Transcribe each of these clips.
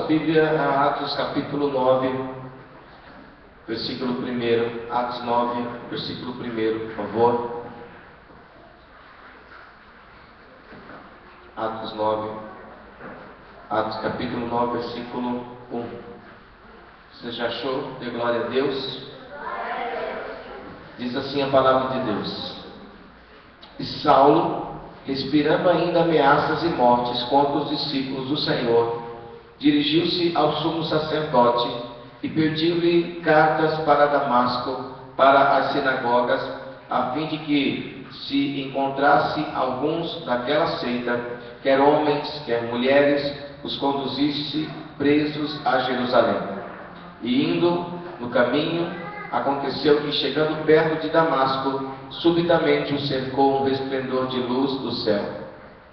Bíblia a Atos capítulo 9, versículo 1. Atos 9, versículo 1, por favor. Atos capítulo 9, versículo 1. Você já achou? Dê glória a Deus. Diz assim a palavra de Deus: E Saulo, respirando ainda ameaças e mortes contra os discípulos do Senhor, dirigiu-se ao sumo sacerdote e pediu-lhe cartas para Damasco, para as sinagogas, a fim de que, se encontrasse alguns daquela seita, quer homens, quer mulheres, os conduzisse presos a Jerusalém. E indo no caminho, aconteceu que, chegando perto de Damasco, subitamente o cercou um resplendor de luz do céu.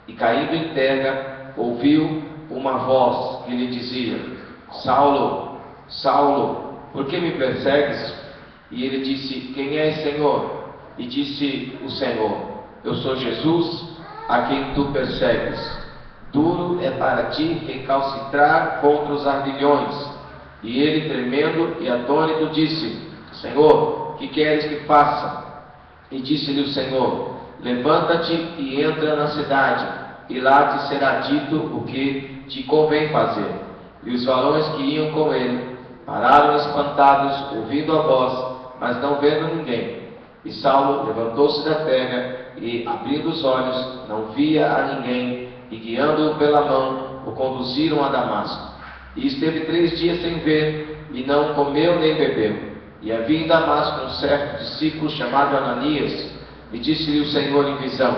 E caindo em terra, ouviu uma voz que lhe dizia: Saulo, Saulo, por que me persegues? E ele disse: Quem és, Senhor? E disse o Senhor: Eu sou Jesus, a quem tu persegues. Duro é para ti recalcitrar contra os ardilhões. E ele, tremendo e atônito, disse: Senhor, que queres que faça? E disse-lhe o Senhor: Levanta-te e entra na cidade, e lá te será dito o que te convém fazer. E os varões que iam com ele pararam espantados, ouvindo a voz, mas não vendo ninguém. E Saulo levantou-se da terra e, abrindo os olhos, não via a ninguém, e guiando-o pela mão, o conduziram a Damasco. E esteve 3 dias sem ver, e não comeu nem bebeu. E havia em Damasco um certo discípulo chamado Ananias, e disse-lhe o Senhor em visão: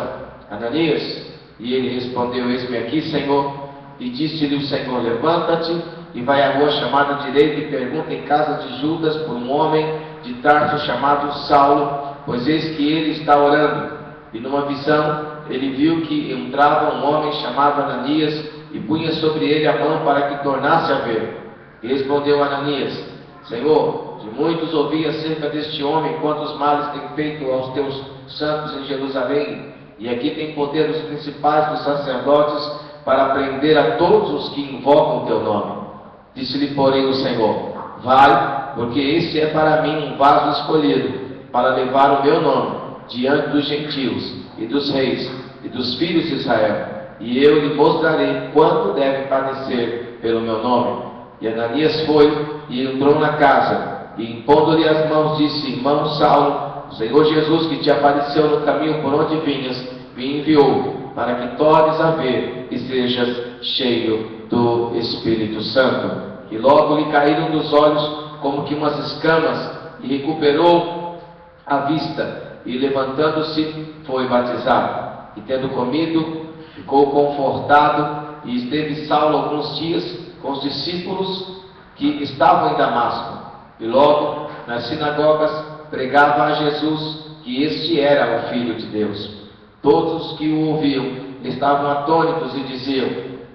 Ananias? E ele respondeu: Eis-me aqui, Senhor. E disse-lhe o Senhor: Levanta-te e vai à rua chamada direita e pergunta em casa de Judas por um homem de Tarso chamado Saulo, pois eis que ele está orando. E numa visão ele viu que entrava um homem chamado Ananias e punha sobre ele a mão para que tornasse a ver. E respondeu Ananias: Senhor, de muitos ouvi acerca deste homem, quantos males tem feito aos teus santos em Jerusalém, e aqui tem poder dos principais dos sacerdotes para prender a todos os que invocam o teu nome. Disse-lhe, porém, o Senhor: Vai, porque este é para mim um vaso escolhido, para levar o meu nome diante dos gentios e dos reis e dos filhos de Israel, e eu lhe mostrarei quanto deve padecer pelo meu nome. E Ananias foi e entrou na casa, e impondo-lhe as mãos, disse: Irmão Saulo, o Senhor Jesus, que te apareceu no caminho por onde vinhas, me enviou para que tornes a ver e sejas cheio do Espírito Santo. E logo lhe caíram dos olhos como que umas escamas, e recuperou a vista, e levantando-se foi batizado. E tendo comido, ficou confortado, e esteve Saulo alguns dias com os discípulos que estavam em Damasco. E logo nas sinagogas pregava a Jesus que este era o Filho de Deus. Todos os que o ouviam estavam atônitos e diziam: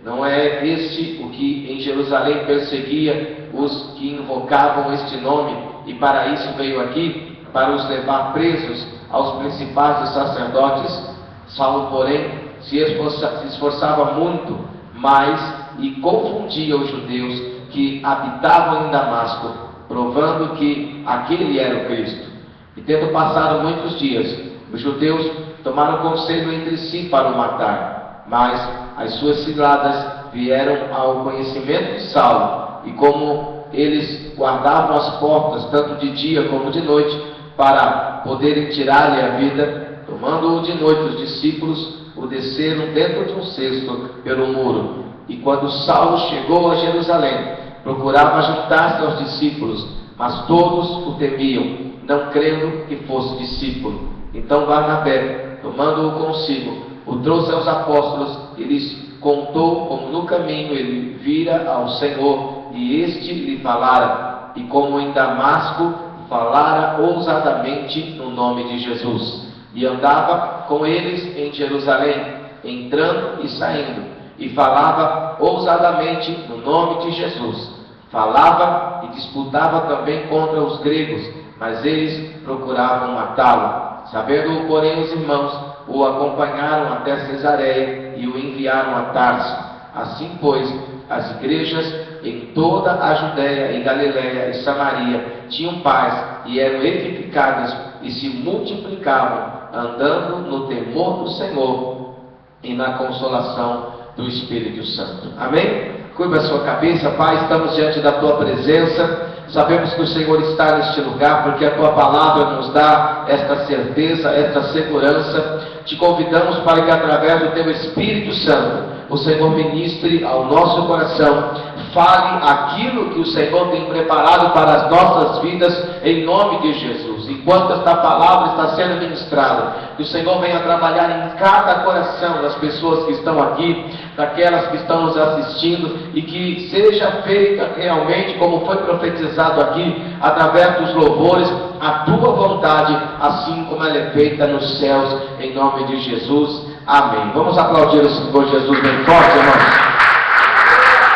Não é este o que em Jerusalém perseguia os que invocavam este nome, e para isso veio aqui, para os levar presos aos principais dos sacerdotes? Saulo, porém, se esforçava muito mais e confundia os judeus que habitavam em Damasco, provando que aquele era o Cristo. E tendo passado muitos dias, os judeus tomaram conselho entre si para o matar. Mas as suas ciladas vieram ao conhecimento de Saulo, e como eles guardavam as portas, tanto de dia como de noite, para poderem tirar-lhe a vida, tomando-o de noite, os discípulos o desceram dentro de um cesto pelo muro. E quando Saulo chegou a Jerusalém, procurava juntar-se aos discípulos, mas todos o temiam, não crendo que fosse discípulo. Então Barnabé, tomando-o consigo, o trouxe aos apóstolos e lhes contou como no caminho ele vira ao Senhor, e este lhe falara, e como em Damasco falara ousadamente no nome de Jesus. E andava com eles em Jerusalém, entrando e saindo, e falava ousadamente no nome de Jesus. Falava e disputava também contra os gregos, mas eles procuravam matá-lo. Sabendo-o, porém, os irmãos o acompanharam até Cesareia e o enviaram a Tarso. Assim, pois, as igrejas em toda a Judéia e Galiléia e Samaria tinham paz e eram edificadas e se multiplicavam, andando no temor do Senhor e na consolação do Espírito Santo. Amém? Curva a sua cabeça, Pai, estamos diante da Tua presença. Sabemos que o Senhor está neste lugar, porque a Tua palavra nos dá esta certeza, esta segurança. Te convidamos para que através do Teu Espírito Santo, o Senhor ministre ao nosso coração, fale aquilo que o Senhor tem preparado para as nossas vidas, em nome de Jesus. Enquanto esta palavra está sendo ministrada, que o Senhor venha trabalhar em cada coração das pessoas que estão aqui, daquelas que estão nos assistindo, e que seja feita realmente, como foi profetizado aqui, através dos louvores, a Tua vontade, assim como ela é feita nos céus, em nome de Jesus. Amém. Vamos aplaudir o Senhor Jesus bem forte, irmãos.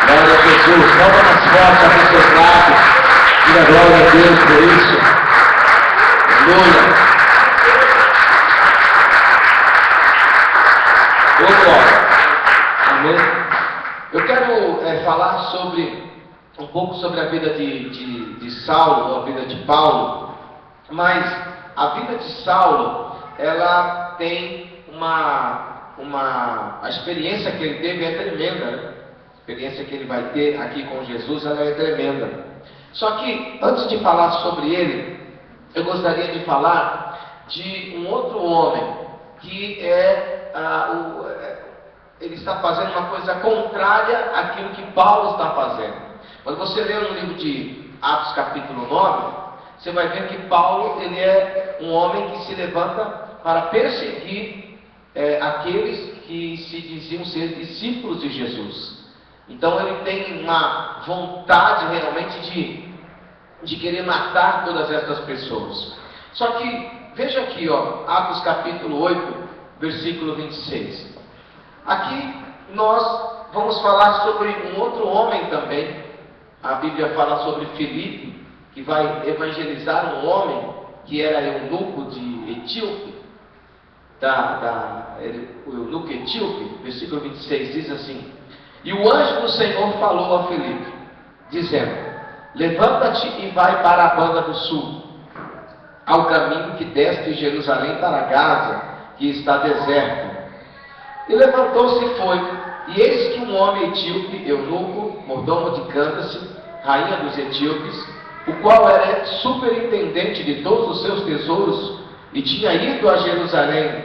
Glória a Jesus. Vamos mais forte, abre os seus lábios. Diga glória a Deus por isso. Aleluia. Amém. Eu quero falar um pouco sobre a vida de Saulo, ou a vida de Paulo, mas a vida de Saulo, ela tem a experiência que ele teve é tremenda, né? A experiência que ele vai ter aqui com Jesus, ela é tremenda. Só que, antes de falar sobre ele, eu gostaria de falar de um outro homem, que ele está fazendo uma coisa contrária àquilo que Paulo está fazendo. Quando você lê no livro de Atos capítulo 9, você vai ver que Paulo, ele é um homem que se levanta para perseguir aqueles que se diziam ser discípulos de Jesus. Então ele tem uma vontade realmente de querer matar todas essas pessoas. Só que, veja aqui, Atos capítulo 8, versículo 26. Aqui nós vamos falar sobre um outro homem também. A Bíblia fala sobre Filipe, que vai evangelizar um homem que era eunuco de Etíope. O eunuco etíope, versículo 26, diz assim: e o anjo do Senhor falou a Filipe, dizendo: levanta-te e vai para a banda do sul, ao caminho que desce de Jerusalém para Gaza, que está deserto. E levantou-se e foi, e eis que um homem etíope, eunuco, mordomo de Cândace, rainha dos etíopes, o qual era superintendente de todos os seus tesouros, e tinha ido a Jerusalém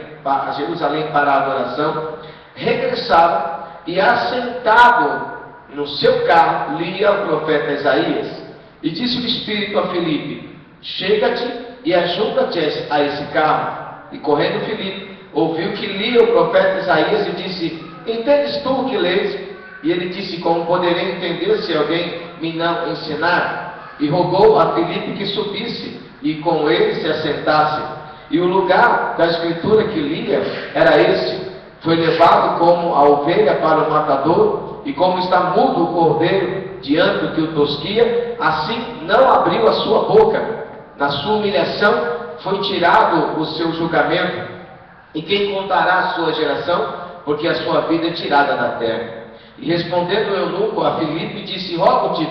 para a adoração, regressava e, assentado no seu carro, lia o profeta Isaías. E disse o Espírito a Filipe: chega-te e ajunta-te a esse carro. E correndo Filipe, ouviu que lia o profeta Isaías e disse: entendes tu o que lês? E ele disse: como poderei entender se alguém me não ensinar? E rogou a Filipe que subisse e com ele se assentasse. E o lugar da escritura que lia era este: foi levado como a ovelha para o matador, e como está mudo o cordeiro diante do que o tosquia, assim não abriu a sua boca. Na sua humilhação foi tirado o seu julgamento. E quem contará a sua geração? Porque a sua vida é tirada da terra. E respondendo o eunuco a Filipe, disse: rogo-te,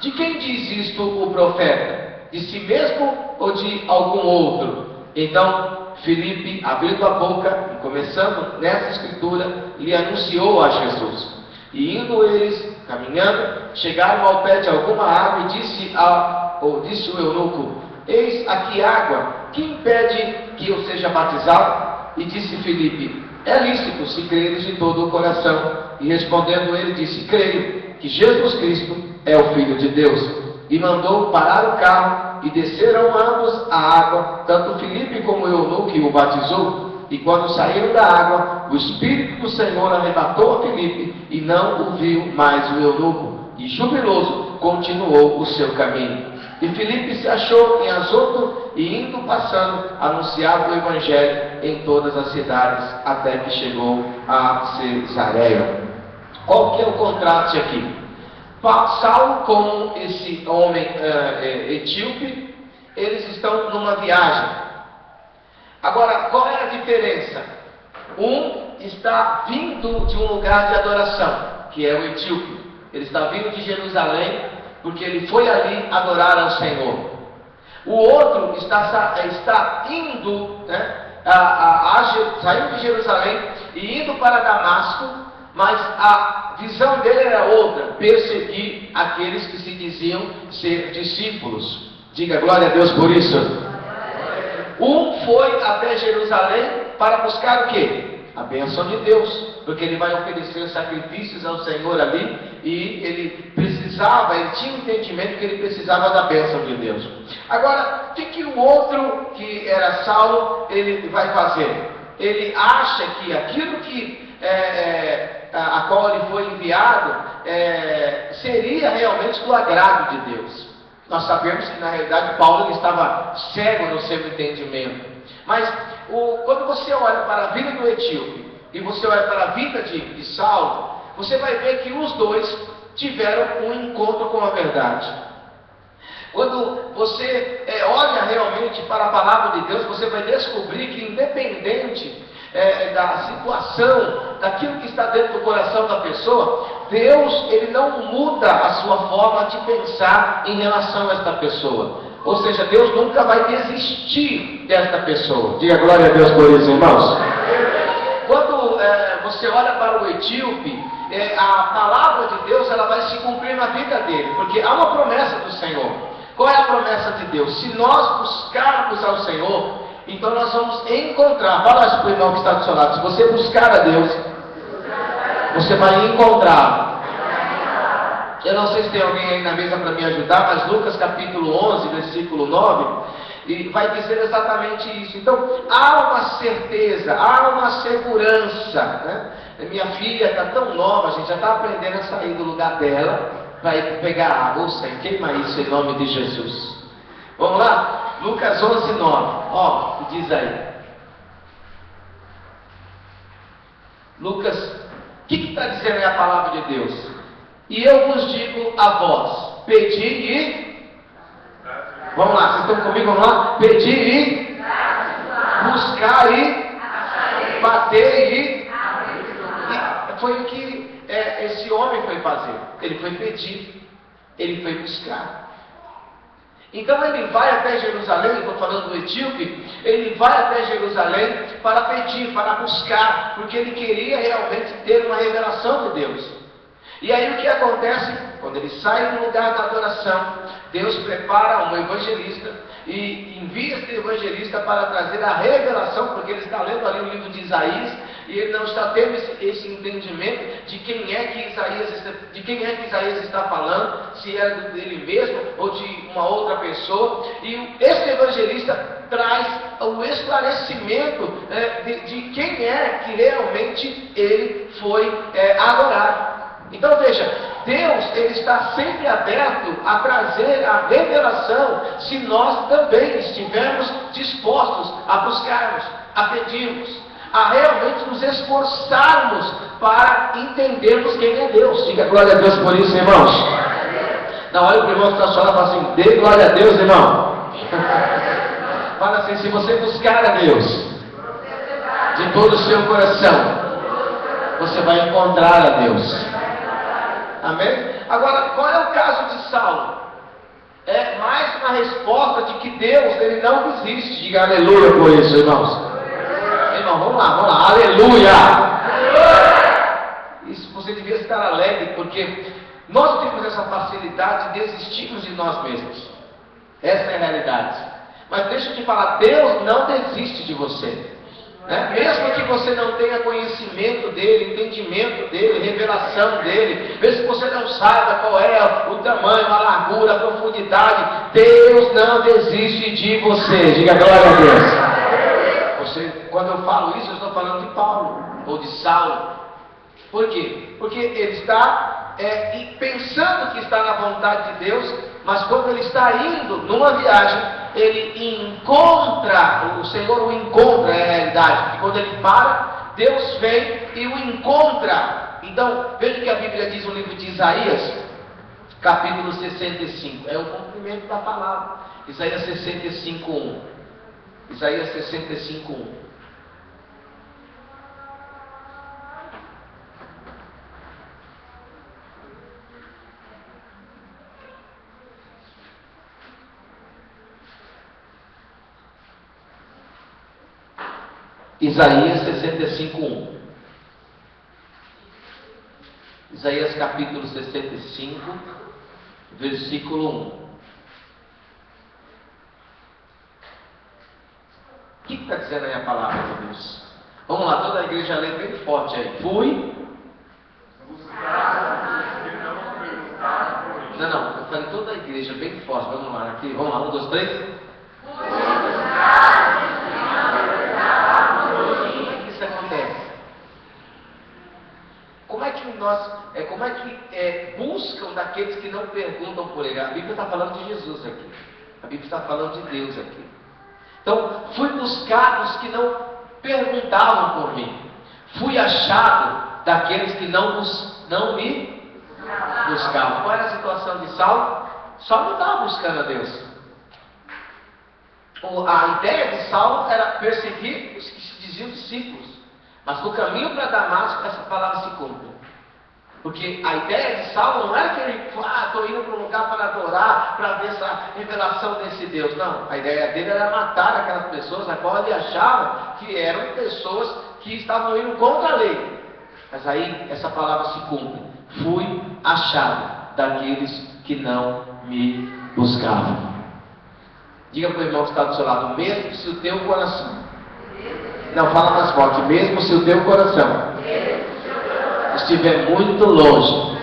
de quem diz isto o profeta? De si mesmo ou de algum outro? Então Filipe, abrindo a boca e começando nessa escritura, lhe anunciou a Jesus. E indo eles, caminhando, chegaram ao pé de alguma água e disse o eunuco: eis aqui água, que impede que eu seja batizado? E disse Filipe: é lícito, se creres de todo o coração. E respondendo ele, disse: creio que Jesus Cristo é o Filho de Deus. E mandou parar o carro, e desceram ambos a água, tanto Filipe como o eunuco, que o batizou. E quando saíram da água, o Espírito do Senhor arrebatou a Filipe, e não o viu mais o eunuco. E jubiloso continuou o seu caminho. E Filipe se achou em Azoto, e indo passando, anunciava o Evangelho em todas as cidades, até que chegou a Cesareia. Qual que é o contraste aqui? Saulo com esse homem etíope, eles estão numa viagem. Agora, qual é a diferença? Um está vindo de um lugar de adoração, que é o etíope. Ele está vindo de Jerusalém porque ele foi ali adorar ao Senhor. O outro está indo, saindo de Jerusalém e indo para Damasco, mas a visão dele era outra: perseguir aqueles que se diziam ser discípulos. Diga glória a Deus por isso. Um foi até Jerusalém para buscar o quê? A bênção de Deus, porque ele vai oferecer sacrifícios ao Senhor ali, e ele tinha um entendimento que ele precisava da bênção de Deus. Agora, o que o outro, que era Saulo, ele vai fazer? Ele acha que aquilo a qual ele foi enviado seria realmente do agrado de Deus. Nós sabemos que na realidade Paulo ele estava cego no seu entendimento. Mas quando você olha para a vida do etíope e você olha para a vida de Saulo, você vai ver que os dois tiveram um encontro com a verdade. Quando você olha realmente para a palavra de Deus, você vai descobrir que, independente da situação, daquilo que está dentro do coração da pessoa, Deus ele não muda a sua forma de pensar em relação a esta pessoa. Ou seja, Deus nunca vai desistir desta pessoa. Diga glória a Deus por isso, irmãos. Quando você olha para o etíope, a palavra de Deus ela vai se cumprir na vida dele, porque há uma promessa do Senhor. Qual é a promessa de Deus? Se nós buscarmos ao Senhor, então nós vamos encontrar. Fala isso para o irmão que está do seu lado: se você buscar a Deus, você vai encontrar. Eu não sei se tem alguém aí na mesa para me ajudar, mas Lucas capítulo 11, versículo 9, e vai dizer exatamente isso. Então, há uma certeza, há uma segurança, né? Minha filha está tão nova, a gente já está aprendendo a sair do lugar dela, para ir pegar água. Ou seja, queima isso em nome de Jesus. Vamos lá? Lucas 11, 9. Ó, diz aí. Lucas, o que está dizendo aí a palavra de Deus? E eu vos digo a vós: pedi e... Vamos lá, vocês estão comigo? Vamos lá? Pedi e... buscar e... bater e... Foi o que esse homem foi fazer. Ele foi pedir, ele foi buscar. Então ele vai até Jerusalém, estou falando do etíope, ele vai até Jerusalém para pedir, para buscar, porque ele queria realmente ter uma revelação de Deus. E aí o que acontece? Quando ele sai do lugar da adoração, Deus prepara um evangelista e envia esse evangelista para trazer a revelação, porque ele está lendo ali o livro de Isaías, e ele não está tendo esse entendimento de quem é que Isaías está falando, se é dele mesmo ou de uma outra pessoa. E esse evangelista traz o esclarecimento de quem é que realmente ele foi adorar. Então veja, Deus ele está sempre aberto a trazer a revelação, se nós também estivermos dispostos a buscarmos, a pedirmos, a realmente nos esforçarmos para entendermos quem é Deus. Diga glória a Deus por isso, irmãos. Não, olha para o irmão que está chorando e fala assim: dê glória a Deus, irmão. Fala assim: se você buscar a Deus de todo o seu coração, você vai encontrar a Deus. Amém? Agora, qual é o caso de Saulo? É mais uma resposta de que Deus ele não desiste. Diga aleluia por isso, irmãos. Irmão, vamos lá, aleluia! Isso você devia estar alegre, porque nós temos essa facilidade de desistirmos de nós mesmos. Essa é a realidade. Mas deixa eu te falar, Deus não desiste de você. Mesmo que você não tenha conhecimento dele, entendimento dele, revelação dele, mesmo que você não saiba qual é o tamanho, a largura, a profundidade, Deus não desiste de você. Diga glória a Deus. Quando eu falo isso, eu estou falando de Paulo ou de Saulo. Por quê? Porque ele está pensando que está na vontade de Deus, mas quando ele está indo numa viagem, ele encontra, o Senhor o encontra, é a realidade, porque quando ele para, Deus vem e o encontra. Então, veja o que a Bíblia diz no livro de Isaías, capítulo 65, é o cumprimento da palavra. Isaías 65:1. Isaías 65:1. Isaías 65:1. Isaías capítulo 65, versículo 1. O que está dizendo aí a palavra de Deus? Vamos lá, toda a igreja lê bem forte aí. Fui. Não, eu falei toda a igreja bem forte. Vamos lá, aqui. Vamos lá, 1, 2, 3. Como é que isso acontece? Como é que buscam daqueles que não perguntam por ele? A Bíblia está falando de Jesus aqui. A Bíblia está falando de Deus aqui. Então, fui buscar os que não perguntavam por mim. Fui achado daqueles que não me buscavam. Qual era a situação de Saulo? Saulo não estava buscando a Deus. A ideia de Saulo era perseguir os que se diziam discípulos. Mas no caminho para Damasco, essa palavra se cumpre. Porque a ideia de Saulo não era que ele estou indo para um lugar para adorar, para ver essa revelação desse Deus. Não, a ideia dele era matar aquelas pessoas, a qual ele achava que eram pessoas que estavam indo contra a lei. Mas aí essa palavra se cumpre. Fui achado daqueles que não me buscavam. Diga para o irmão que está do seu lado, mesmo se o teu coração... Não, fala mais forte. Mesmo se o teu coração estiver muito longe,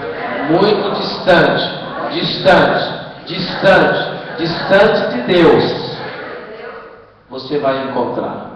muito distante de Deus, você vai encontrar.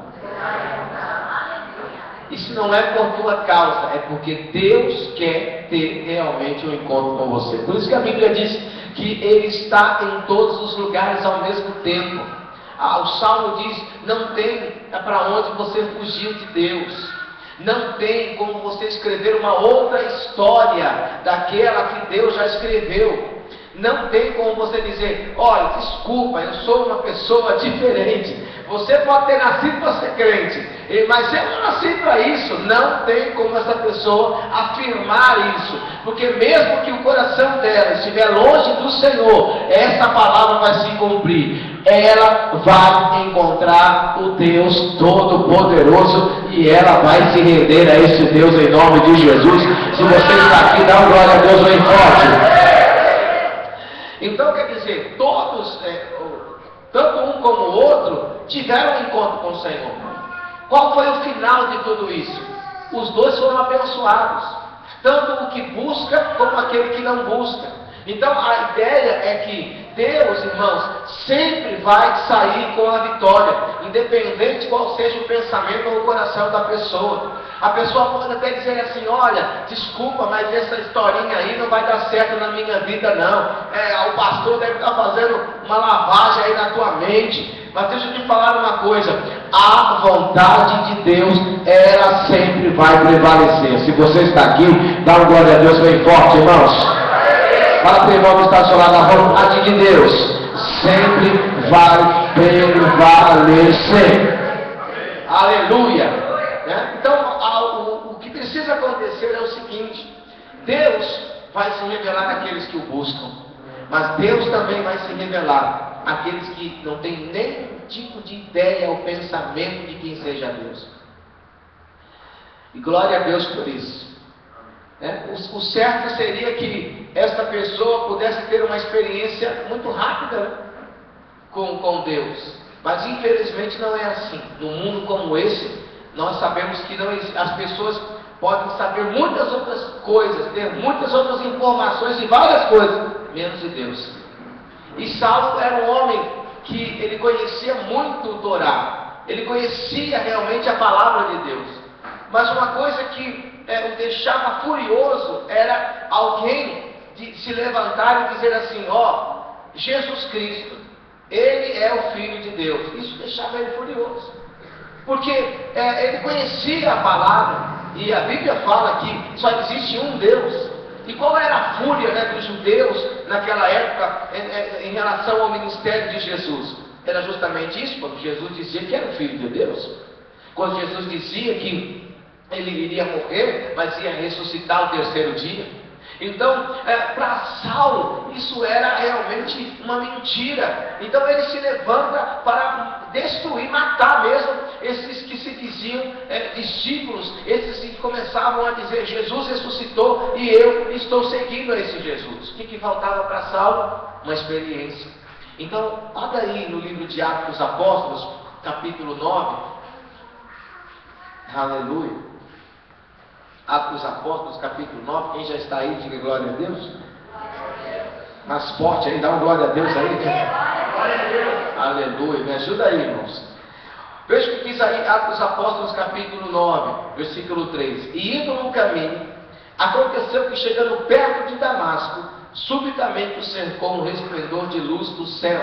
Isso não é por tua causa, é porque Deus quer ter realmente um encontro com você. Por isso que a Bíblia diz que Ele está em todos os lugares ao mesmo tempo. O Salmo diz, não tem para onde você fugir de Deus. Não tem como você escrever uma outra história daquela que Deus já escreveu. Não tem como você dizer, olha, desculpa, eu sou uma pessoa diferente. Você pode ter nascido para ser crente, mas eu não nasci para isso. Não tem como essa pessoa afirmar isso, porque mesmo que o coração dela estiver longe do Senhor, essa palavra vai se cumprir. Ela vai encontrar o Deus Todo-Poderoso e ela vai se render a esse Deus em nome de Jesus. Se você está aqui, dá uma glória a Deus bem forte. Então quer dizer, todos, tanto um como o outro, tiveram um encontro com o Senhor. Qual foi o final de tudo isso? Os dois foram abençoados, tanto o que busca como aquele que não busca. Então a ideia é que Deus, irmãos, sempre vai sair com a vitória, independente qual seja o pensamento ou o coração da pessoa. A pessoa pode até dizer assim, olha, desculpa, mas essa historinha aí não vai dar certo na minha vida não. O pastor deve estar fazendo uma lavagem aí na tua mente. Mas deixa eu te falar uma coisa, a vontade de Deus, ela sempre vai prevalecer. Se você está aqui, dá uma glória a Deus bem forte, irmãos. Fala para o irmão que está ao seu lado, a vontade de Deus sempre vai prevalecer. Aleluia. Então, o que precisa acontecer é o seguinte: Deus vai se revelar àqueles que o buscam, mas Deus também vai se revelar àqueles que não têm nenhum tipo de ideia ou pensamento de quem seja Deus. E glória a Deus por isso. O certo seria que esta pessoa pudesse ter uma experiência muito rápida com Deus, mas infelizmente não é assim. Num mundo como esse, nós sabemos que as pessoas podem saber muitas outras coisas, ter muitas outras informações de várias coisas, menos de Deus. E Saulo era um homem que ele conhecia muito o Torá, ele conhecia realmente a palavra de Deus, mas uma coisa que o deixava furioso era alguém de se levantar e dizer assim, Jesus Cristo, Ele é o Filho de Deus. Isso deixava ele furioso, porque ele conhecia a palavra, e a Bíblia fala que só existe um Deus. E qual era a fúria dos judeus naquela época em relação ao ministério de Jesus? Era justamente isso, quando Jesus dizia que era o Filho de Deus, quando Jesus dizia que ele iria morrer, mas ia ressuscitar o terceiro dia. Então, para Saulo, isso era realmente uma mentira. Então ele se levanta para destruir, matar mesmo esses que se diziam discípulos, esses que começavam a dizer: Jesus ressuscitou e eu estou seguindo a esse Jesus. O que faltava para Saulo? Uma experiência. Então, abra aí no livro de Atos dos Apóstolos, capítulo 9. Aleluia. Atos dos Apóstolos, capítulo 9. Quem já está aí, diga glória a Deus. Mais forte aí, dá uma glória a Deus aí. Glória a Deus. Aleluia. Me ajuda aí, irmãos. Veja o que diz aí, Atos dos Apóstolos, capítulo 9, versículo 3. E indo no caminho, aconteceu que, chegando perto de Damasco, subitamente o cercou um resplendor de luz do céu.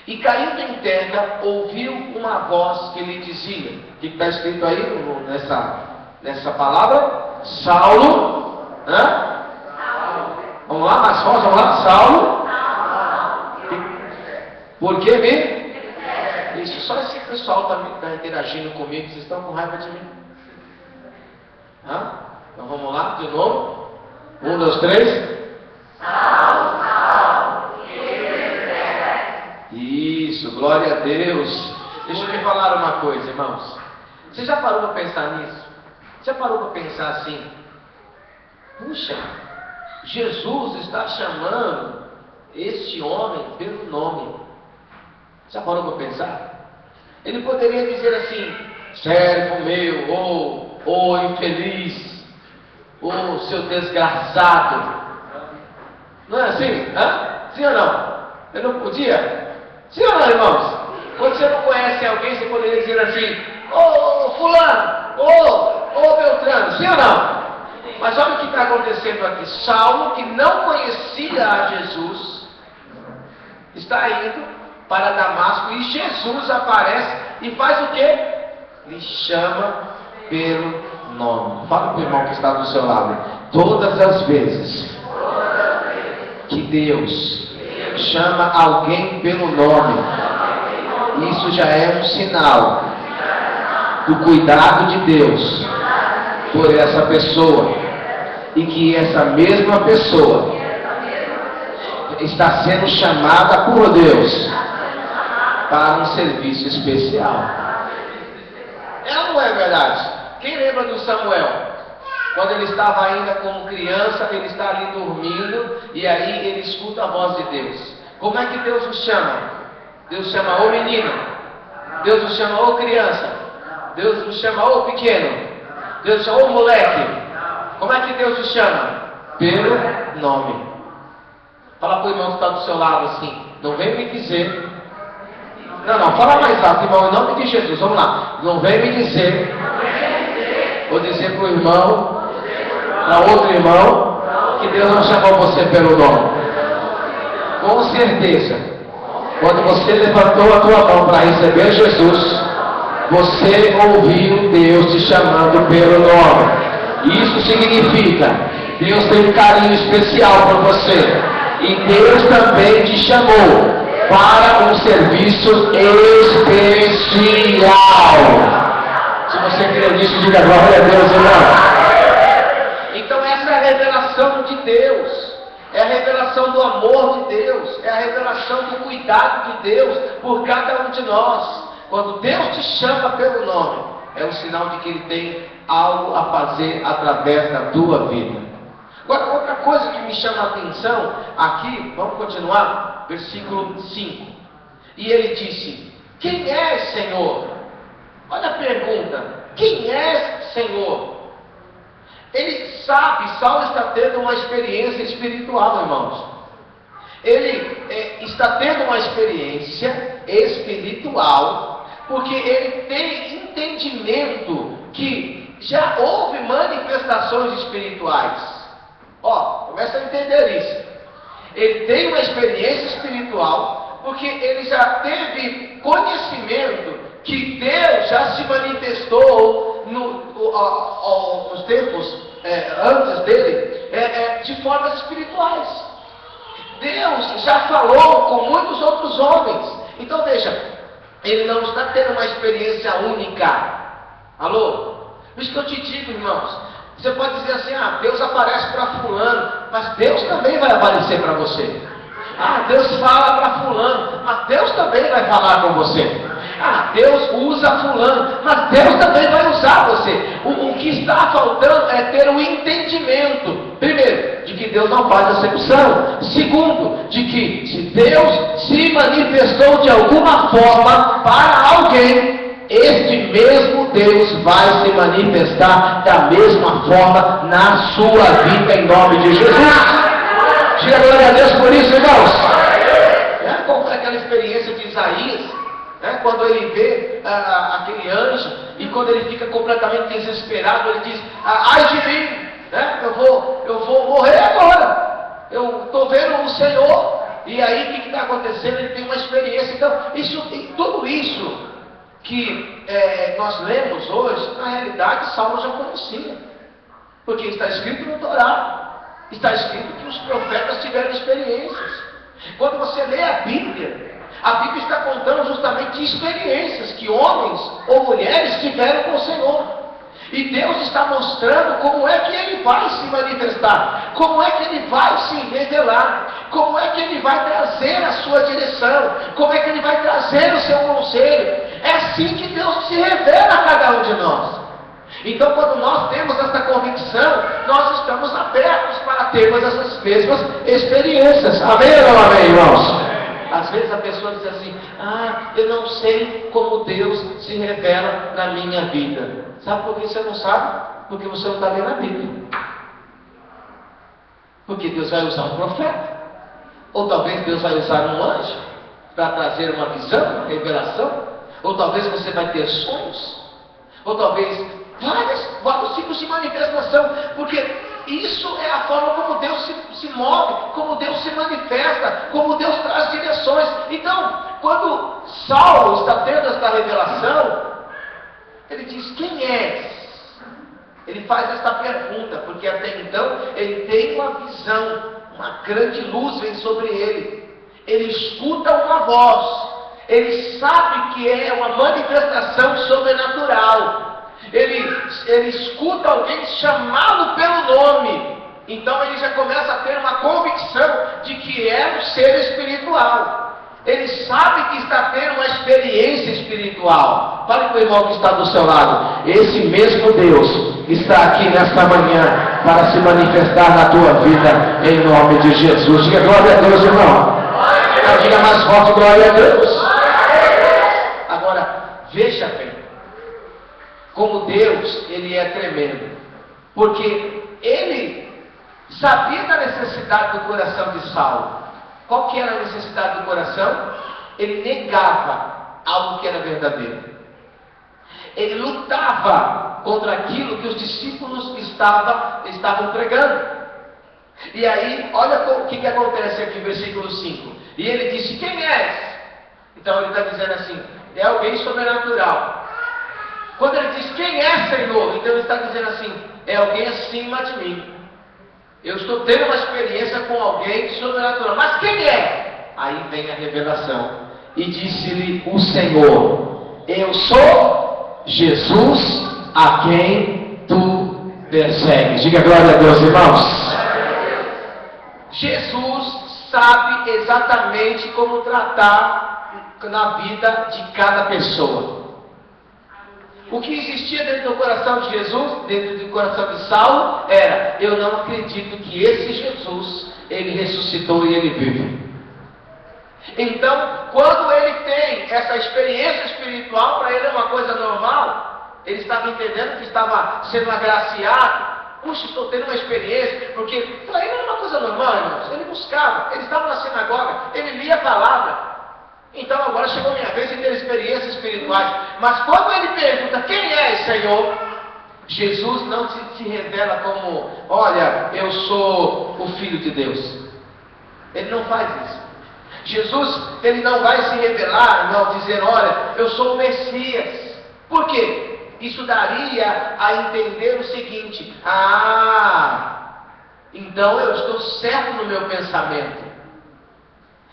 E caindo em terra, ouviu uma voz que lhe dizia: o que está escrito aí nessa palavra? Saulo. Vamos lá, mais forte, vamos lá. Saulo. Por que me? Isso, só esse pessoal está interagindo comigo. Vocês estão com raiva de mim? Então vamos lá, de novo. 1, 2, 3. Isso, glória a Deus. Deixa eu te falar uma coisa, irmãos. Você já parou para pensar nisso? Já parou para pensar assim? Puxa, Jesus está chamando este homem pelo nome. Já parou para pensar? Ele poderia dizer assim: servo meu, ou infeliz, ou seu desgraçado. Não é assim? Sim ou não? Eu não podia? Sim ou não, irmãos? Quando você não conhece alguém, você poderia dizer assim: ô fulano, ô Beltrano, sim ou não? Mas olha o que está acontecendo aqui. Saulo, que não conhecia a Jesus, está indo para Damasco, e Jesus aparece e faz o quê? Lhe chama pelo nome. Fala para o irmão que está do seu lado: todas as vezes que Deus chama alguém pelo nome, isso já é um sinal do cuidado de Deus por essa pessoa, e que essa mesma pessoa está sendo chamada por Deus para um serviço especial. É ou não é verdade? Quem lembra do Samuel? Quando ele estava ainda como criança, ele está ali dormindo, e aí ele escuta a voz de Deus. Como é que Deus o chama? Deus chama o menino. Deus o chama o criança. Deus o chama o pequeno. Deus chama o moleque. Como é que Deus o chama? Pelo nome. Fala para o irmão que está do seu lado assim: não vem me dizer. Não, fala mais alto, irmão, em nome de Jesus. Vamos lá. Não vem me dizer. Vou dizer para o irmão, para outro irmão, que Deus não chamou você pelo nome. Com certeza, quando você levantou a tua mão para receber Jesus, você ouviu Deus te chamando pelo nome. Isso significa: Deus tem um carinho especial por você, e Deus também te chamou para um serviço especial. Se você crê nisso, diga glória a Deus, irmão. Então essa é a revelação de Deus. É a revelação do amor de Deus. É a revelação do cuidado de Deus por cada um de nós. Quando Deus te chama pelo nome, é um sinal de que Ele tem algo a fazer através da tua vida. Agora, outra coisa que me chama a atenção aqui, vamos continuar, versículo 5. E ele disse: quem és, Senhor? Olha a pergunta: quem és, Senhor? Ele sabe, Saulo está tendo uma experiência espiritual, irmãos. Ele está tendo uma experiência espiritual, porque ele tem entendimento que já houve manifestações espirituais. Começa a entender isso. Ele tem uma experiência espiritual, porque ele já teve conhecimento que Deus já se manifestou nos tempos antes dele, de formas espirituais. Deus já falou com muitos outros homens. Então veja, ele não está tendo uma experiência única. Alô? Por isso que eu te digo, irmãos, você pode dizer assim: Deus aparece para fulano, mas Deus também vai aparecer para você. Ah, Deus fala para fulano, mas Deus também vai falar com você. Ah, Deus usa fulano, mas Deus também vai usar você. O que está faltando é ter um entendimento. Primeiro, de que Deus não faz acepção. Segundo, de que se Deus se manifestou de alguma forma para alguém, este mesmo Deus vai se manifestar da mesma forma na sua vida, em nome de Jesus. Diga glória a Deus por isso, irmãos. Qual foi aquela experiência de Isaías? Quando ele vê aquele anjo, e quando ele fica completamente desesperado, ele diz: ai de mim, eu vou morrer agora, eu estou vendo o Senhor. E aí o que está acontecendo? Ele tem uma experiência. Então, tudo isso que nós lemos hoje, na realidade Saulo já conhecia, porque está escrito no Torá, está escrito que os profetas tiveram experiências. Quando você lê a Bíblia está contando justamente experiências que homens ou mulheres tiveram com o Senhor. E Deus está mostrando como é que Ele vai se manifestar, como é que Ele vai se revelar, como é que Ele vai trazer a sua direção, como é que Ele vai trazer o seu conselho. É assim que Deus se revela a cada um de nós. Então, quando nós temos essa convicção, nós estamos abertos para termos essas mesmas experiências. Amém ou não amém, irmãos? Às vezes a pessoa diz assim: eu não sei como Deus se revela na minha vida. Sabe por que você não sabe? Porque você não está lendo a Bíblia. Porque Deus vai usar um profeta, ou talvez Deus vai usar um anjo para trazer uma visão, uma revelação, ou talvez você vai ter sonhos, ou talvez vários tipos de manifestação, porque isso é a forma como Deus se move, como Deus se manifesta, como Deus traz direções. Então, quando Saulo está tendo esta revelação, ele diz: quem és? Ele faz esta pergunta, porque até então ele tem uma visão, uma grande luz vem sobre ele. Ele escuta uma voz, ele sabe que é uma manifestação sobrenatural. Ele escuta alguém chamá-lo pelo nome. Então ele já começa a ter uma convicção de que é um ser espiritual. Ele sabe que está tendo uma experiência espiritual. Fale com o irmão que está do seu lado: esse mesmo Deus está aqui nesta manhã para se manifestar na tua vida, em nome de Jesus. Diga glória a Deus, irmão. Diga mais forte: glória a Deus. Agora, veja bem como Deus, Ele é tremendo, porque Ele sabia da necessidade do coração de Saulo. Qual que era a necessidade do coração? Ele negava algo que era verdadeiro. Ele lutava contra aquilo que os discípulos estavam pregando. E aí, olha o que acontece aqui no versículo 5. E ele disse: quem és? Então ele está dizendo assim: é alguém sobrenatural. Quando ele diz: quem é, Senhor? Então ele está dizendo assim: é alguém acima de mim. Eu estou tendo uma experiência com alguém sobrenatural. Mas quem é? Aí vem a revelação. E disse-lhe o Senhor: eu sou Jesus a quem tu persegues. Diga glória a Deus, irmãos. Jesus sabe exatamente como tratar na vida de cada pessoa. O que existia dentro do coração de Jesus, dentro do coração de Saulo, era: eu não acredito que esse Jesus, ele ressuscitou e ele vive. Então, quando ele tem essa experiência espiritual, para ele é uma coisa normal. Ele estava entendendo que estava sendo agraciado. Puxa, estou tendo uma experiência, porque para ele era uma coisa normal, irmãos. Ele buscava, ele estava na sinagoga, ele lia a palavra. Então agora chegou a minha vez de ter experiências espirituais. Mas quando ele pergunta: quem é, Senhor? Jesus não se revela como: olha, eu sou o Filho de Deus. Ele não faz isso. Jesus, ele não vai se revelar, não dizer: olha, eu sou o Messias. Por quê? Isso daria a entender o seguinte: então eu estou certo no meu pensamento.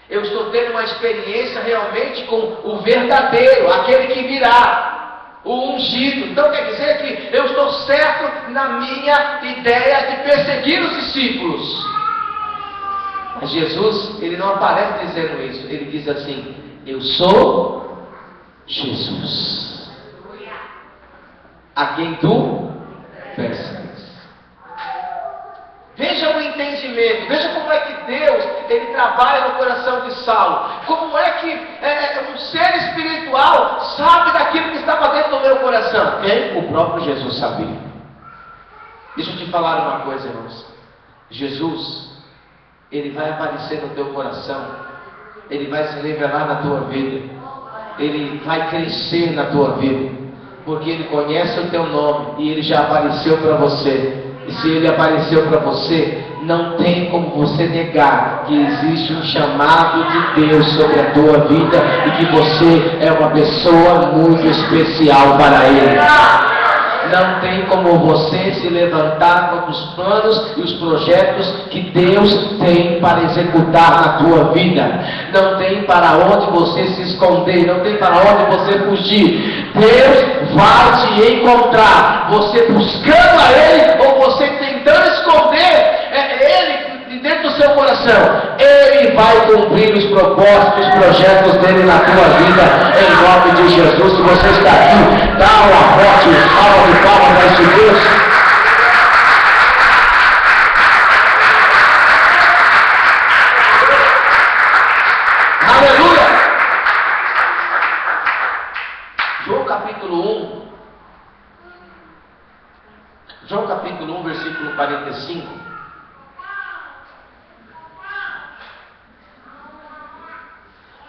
Eu estou tendo uma experiência realmente com o verdadeiro, aquele que virá, o ungido. Então quer dizer que eu estou certo na minha ideia de perseguir os discípulos. Mas Jesus, ele não aparece dizendo isso. Ele diz assim: eu sou Jesus, a quem tu persegues. Veja o entendimento, veja como é que Deus, ele trabalha no coração de Saulo. Como é que um ser espiritual sabe daquilo que estava dentro do meu coração? Quem? O próprio Jesus sabia. Deixa eu te falar uma coisa, irmãos. Jesus, ele vai aparecer no teu coração, ele vai se revelar na tua vida, ele vai crescer na tua vida, porque ele conhece o teu nome e ele já apareceu para você. E se ele apareceu para você, não tem como você negar que existe um chamado de Deus sobre a tua vida e que você é uma pessoa muito especial para ele. Não tem como você se levantar contra os planos e os projetos que Deus tem para executar na tua vida. Não tem para onde você se esconder, não tem para onde você fugir. Deus vai te encontrar, você buscando a Ele ou você tentando esconder Ele dentro do seu coração. Ele vai cumprir os propósitos, os projetos dele na tua vida, em nome de Jesus. Se você está aqui, dá uma forte salva de palmas para esse Deus. Aleluia! João capítulo 1, versículo 45.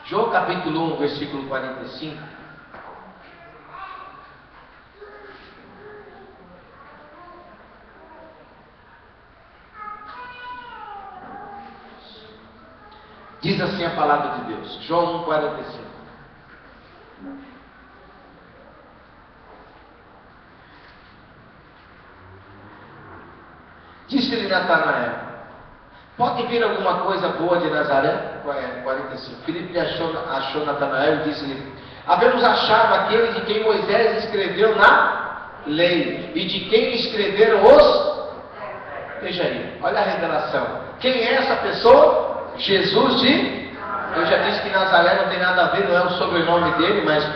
João capítulo 1, versículo 45. Diz assim a palavra de Deus. João 1, 45. Disse-lhe Natanael: pode vir alguma coisa boa de Nazaré? 45. Filipe achou Natanael e disse-lhe: havemos achado aquele de quem Moisés escreveu na lei e de quem escreveram os... Veja aí, olha a revelação. Quem é essa pessoa? Jesus de... Eu já disse que Nazaré não tem nada a ver, não é o sobrenome dele, mas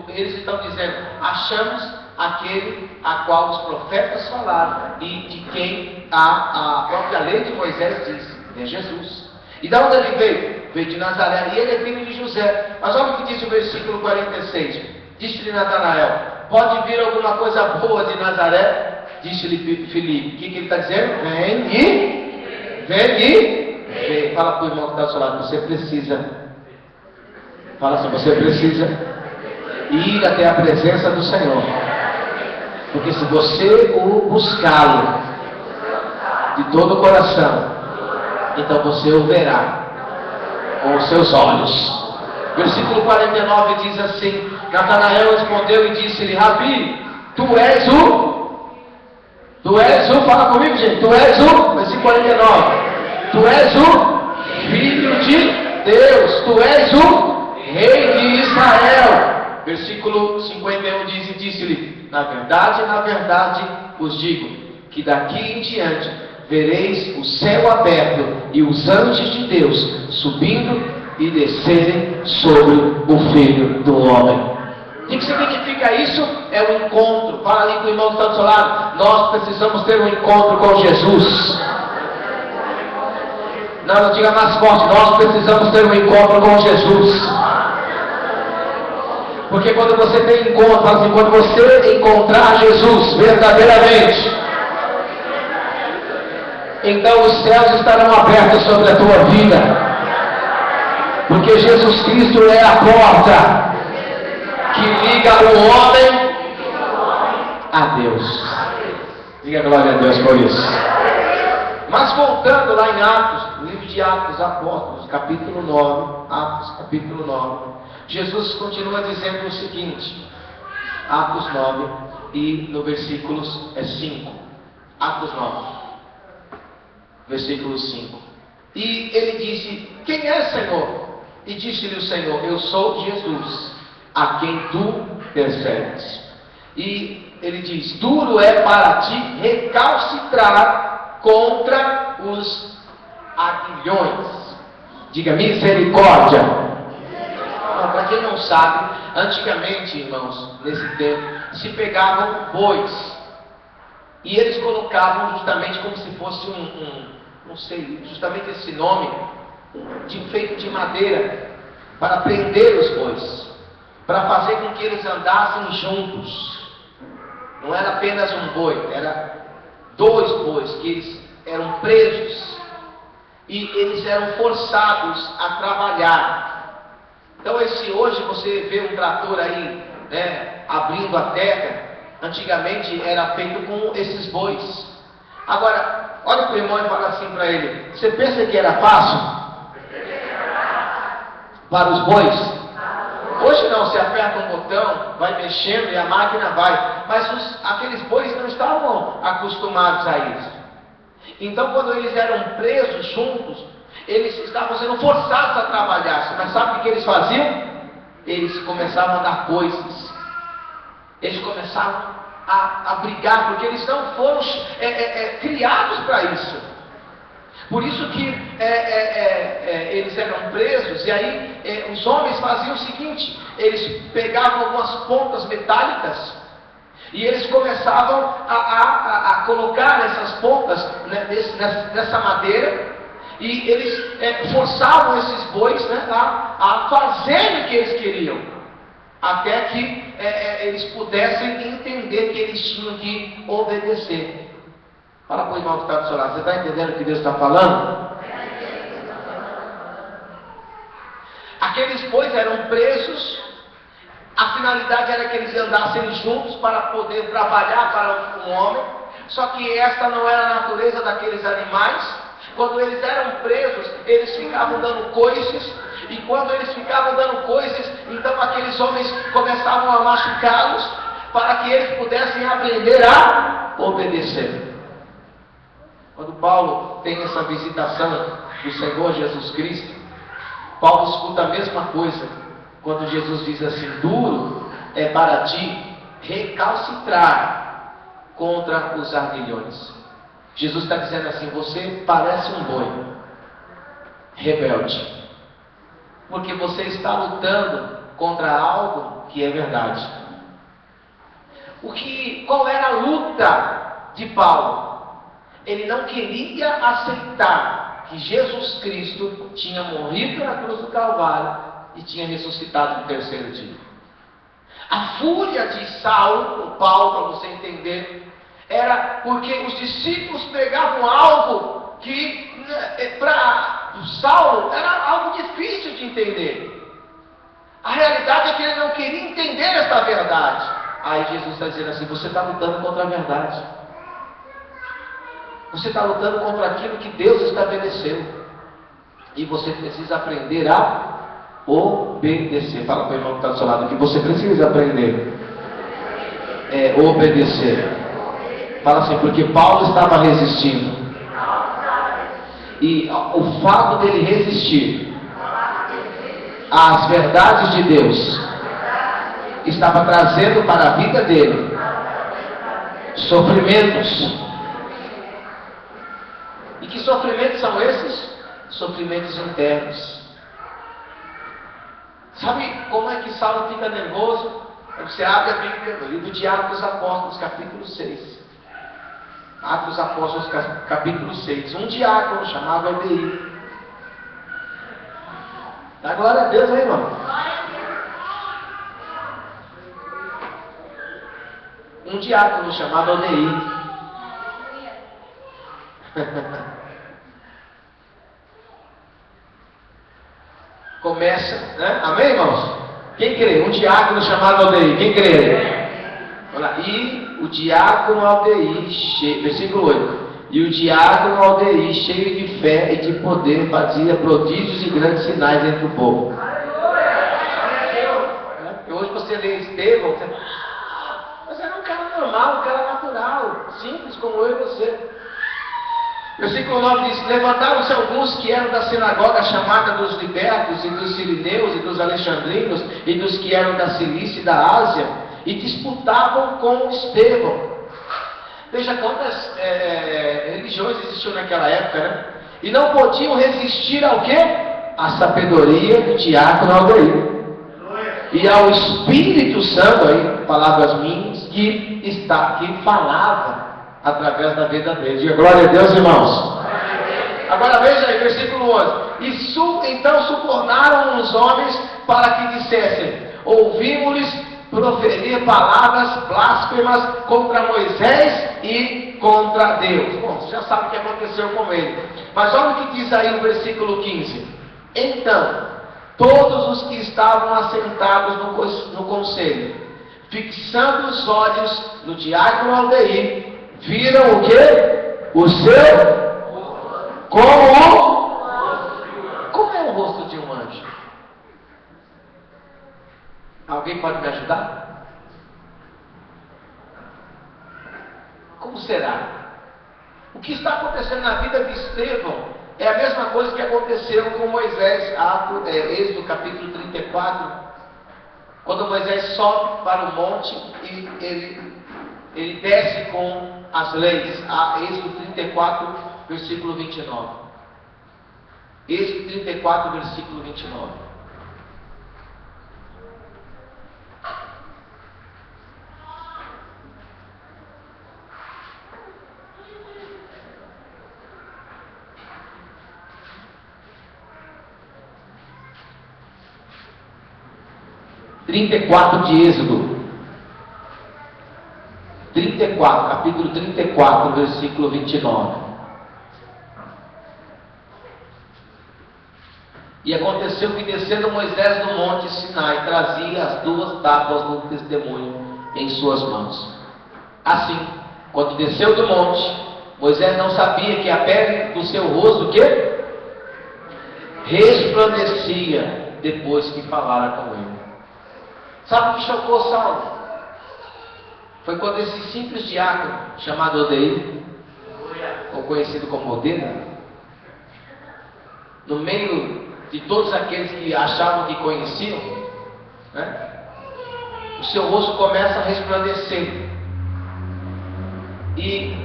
eles estão dizendo: achamos aquele a qual os profetas falaram e de quem a própria lei de Moisés disse. É Jesus. E de onde ele veio? Veio de Nazaré, e ele é filho de José. Mas olha o que diz o versículo 46. Disse-lhe Natanael: pode vir alguma coisa boa de Nazaré? Disse-lhe Filipe. O que ele está dizendo? Vem. Fala para o irmão que está ao seu lado: você precisa. Fala assim: você precisa ir até a presença do Senhor. Porque se você o buscá-lo de todo o coração, então você o verá com os seus olhos. Versículo 49 diz assim: Natanael respondeu e disse-lhe: Rabi, tu és o, fala comigo, gente, versículo 49, tu és o Filho de Deus, tu és o Rei de Israel. Versículo 51 diz e disse-lhe: na verdade vos digo, que daqui em diante vereis o céu aberto e os anjos de Deus subindo e descerem sobre o Filho do Homem. O que significa isso? É um encontro. Fala ali com o irmão que está do seu lado. Nós precisamos ter um encontro com Jesus. Não diga mais forte: nós precisamos ter um encontro com Jesus. Porque quando você tem encontro, fala assim, quando você encontrar Jesus verdadeiramente, então os céus estarão abertos sobre a tua vida. Porque Jesus Cristo é a porta que liga o homem a Deus. Diga glória a Deus por isso. Mas voltando lá em Atos, no livro de Atos Apóstolos, capítulo 9, Atos capítulo 9, Jesus continua dizendo o seguinte, Atos 9 e no versículo 5, Atos 9, versículo 5. E ele disse: quem é, Senhor? E disse-lhe o Senhor: eu sou Jesus, a quem tu persegues. E ele diz: duro é para ti recalcitrar contra os aguilhões. Diga misericórdia. Para quem não sabe, antigamente, irmãos, nesse tempo, se pegavam bois e eles colocavam justamente como se fosse não sei, justamente esse nome, feito de madeira, para prender os bois, para fazer com que eles andassem juntos. Não era apenas um boi, era 2 bois que eles eram presos e eles eram forçados a trabalhar. Então hoje você vê um trator aí, né, abrindo a terra. Antigamente era feito com esses bois. Agora, olha para o irmão e fala assim para ele: você pensa que era fácil para os bois? Hoje não, você aperta um botão, vai mexendo e a máquina vai. Mas aqueles bois não estavam acostumados a isso. Então, quando eles eram presos juntos, eles estavam sendo forçados a trabalhar. Mas sabe o que eles faziam? Eles começavam a dar coices. Eles começavam a brigar, porque eles não foram criados para isso. Por isso que eles eram presos, e aí os homens faziam o seguinte: eles pegavam algumas pontas metálicas e eles começavam a colocar essas pontas, né, nessa madeira, e eles forçavam esses bois, né, a fazerem o que eles queriam, até que eles pudessem entender que eles tinham que obedecer. Fala para o irmão que está do seu lado: você está entendendo o que Deus está falando? Aqueles bois eram presos, a finalidade era que eles andassem juntos para poder trabalhar para um homem, só que esta não era a natureza daqueles animais. Quando eles eram presos, eles ficavam dando coices, e quando eles ficavam dando coices, então aqueles homens começavam a machucá-los, para que eles pudessem aprender a obedecer. Quando Paulo tem essa visitação do Senhor Jesus Cristo, Paulo escuta a mesma coisa, quando Jesus diz assim: duro é para ti recalcitrar contra os aguilhões. Jesus está dizendo assim: você parece um boi rebelde, porque você está lutando contra algo que é verdade. Qual era a luta de Paulo? Ele não queria aceitar que Jesus Cristo tinha morrido na cruz do Calvário e tinha ressuscitado no 3º dia. A fúria de Saulo, Paulo, para você entender, era porque os discípulos pregavam algo que para Saulo era algo difícil de entender. A realidade é que ele não queria entender essa verdade. Aí Jesus está dizendo assim: você está lutando contra a verdade. Você está lutando contra aquilo que Deus estabeleceu. E você precisa aprender a obedecer. Fala para o irmão que está do seu lado: que você precisa aprender obedecer. Fala assim: porque Paulo estava resistindo. E o fato dele resistir às verdades de Deus estava trazendo para a vida dele sofrimentos. E que sofrimentos são esses? Sofrimentos internos. Sabe como é que Saulo fica nervoso? Você abre a Bíblia no livro de Atos dos Apóstolos, capítulo 6. Atos dos Apóstolos, capítulo 6. Um diácono chamado Odeí. Dá glória a Deus aí, irmão. Um diácono chamado Odeí. Começa, né? Amém, irmãos? Quem crê? Um diácono chamado Odeí. Quem crê? Olha lá. E o diácono Odeí, versículo 8. E o diácono Odeí, cheio de fé e de poder, fazia prodígios e grandes sinais entre o povo. Porque hoje você lê Estevão, você fala: mas era um cara normal, um cara natural, simples como eu e você. Versículo 9 diz: levantaram-se alguns que eram da sinagoga chamada dos libertos, e dos sirineus, e dos alexandrinos, e dos que eram da Cilícia e da Ásia, e disputavam com Estevão. Veja quantas religiões existiam naquela época, né? E não podiam resistir ao quê? À sabedoria do diácono Aldeir. E ao Espírito Santo, aí, palavras minhas, que falava através da vida dele. Diga glória a Deus, irmãos. Agora veja aí, versículo 11. Então subornaram os homens para que dissessem: ouvimos-lhes proferir palavras blasfemas contra Moisés e contra Deus. Bom, você já sabe o que aconteceu com ele. Mas olha o que diz aí no versículo 15. Então, todos os que estavam assentados no conselho, fixando os olhos no diácono Aldeir, viram o quê? O seu... Como é o rosto de um anjo? Alguém pode me ajudar? Como será? O que está acontecendo na vida de Estevão é a mesma coisa que aconteceu com Moisés, Êxodo capítulo 34, quando Moisés sobe para o monte e ele desce com as leis. Êxodo 34, versículo 29. Êxodo 34, versículo 29. De Êxodo 34, capítulo 34, versículo 29. E aconteceu que descendo Moisés do monte Sinai, trazia as 2 tábuas do testemunho em suas mãos. Assim, quando desceu do monte, Moisés não sabia que a pele do seu rosto, que resplandecia depois que falara com ele. Sabe o que chocou Saulo? Foi quando esse simples diácono, chamado Aldeir, ou conhecido como Odeda, no meio de todos aqueles que achavam que conheciam, né, o seu rosto começa a resplandecer. E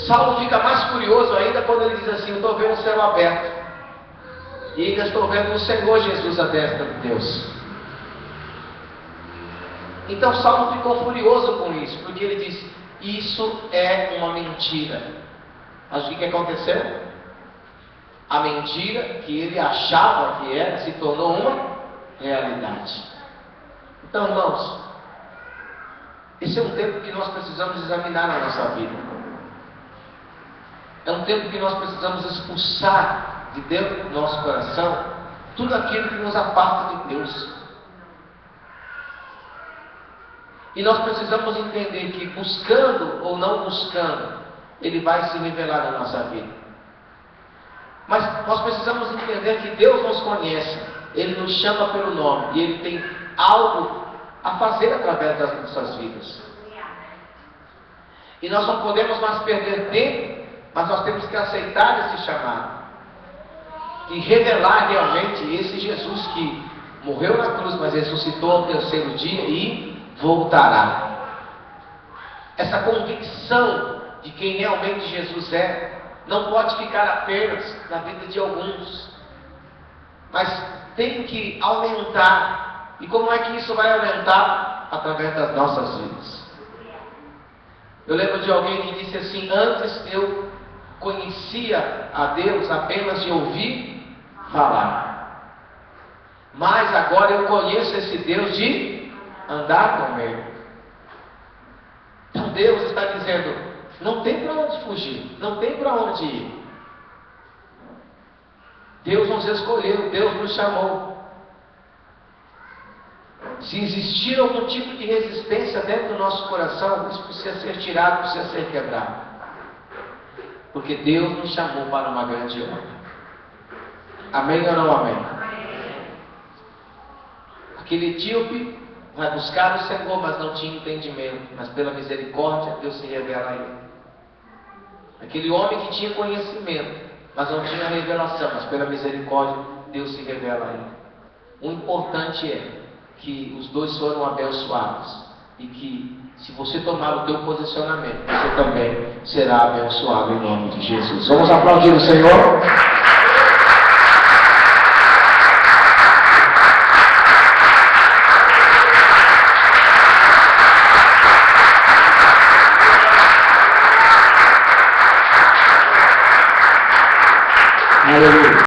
Saulo fica mais curioso ainda quando ele diz assim: eu estou vendo o céu aberto, e ainda estou vendo o Senhor Jesus à destra de Deus. Então Saulo ficou furioso com isso, porque ele disse: isso é uma mentira. Mas o que aconteceu? A mentira que ele achava que era se tornou uma realidade. Então, irmãos, esse é um tempo que nós precisamos examinar a nossa vida. É um tempo que nós precisamos expulsar de dentro do nosso coração tudo aquilo que nos aparta de Deus. E nós precisamos entender que, buscando ou não buscando, Ele vai se revelar na nossa vida. Mas nós precisamos entender que Deus nos conhece, Ele nos chama pelo nome, e Ele tem algo a fazer através das nossas vidas. E nós não podemos mais perder tempo, mas nós temos que aceitar esse chamado. E revelar realmente esse Jesus que morreu na cruz, mas ressuscitou ao 3º dia e voltará. Essa convicção de quem realmente Jesus é não pode ficar apenas na vida de alguns, mas tem que aumentar. E como é que isso vai aumentar? Através das nossas vidas. Eu lembro de alguém que disse assim: antes eu conhecia a Deus apenas de ouvir falar, mas agora eu conheço esse Deus de andar com Ele. Então Deus está dizendo: não tem para onde fugir, não tem para onde ir. Deus nos escolheu, Deus nos chamou. Se existir algum tipo de resistência dentro do nosso coração, isso precisa ser tirado, precisa ser quebrado. Porque Deus nos chamou para uma grande obra. Amém ou não amém? Aquele etíope vai buscar o Senhor, mas não tinha entendimento. Mas pela misericórdia, Deus se revela a ele. Aquele homem que tinha conhecimento, mas não tinha revelação, mas pela misericórdia, Deus se revela a ele. O importante é que os dois foram abençoados. e que, se você tomar o teu posicionamento, você também será abençoado em nome de Jesus. Vamos aplaudir o Senhor? Aleluia.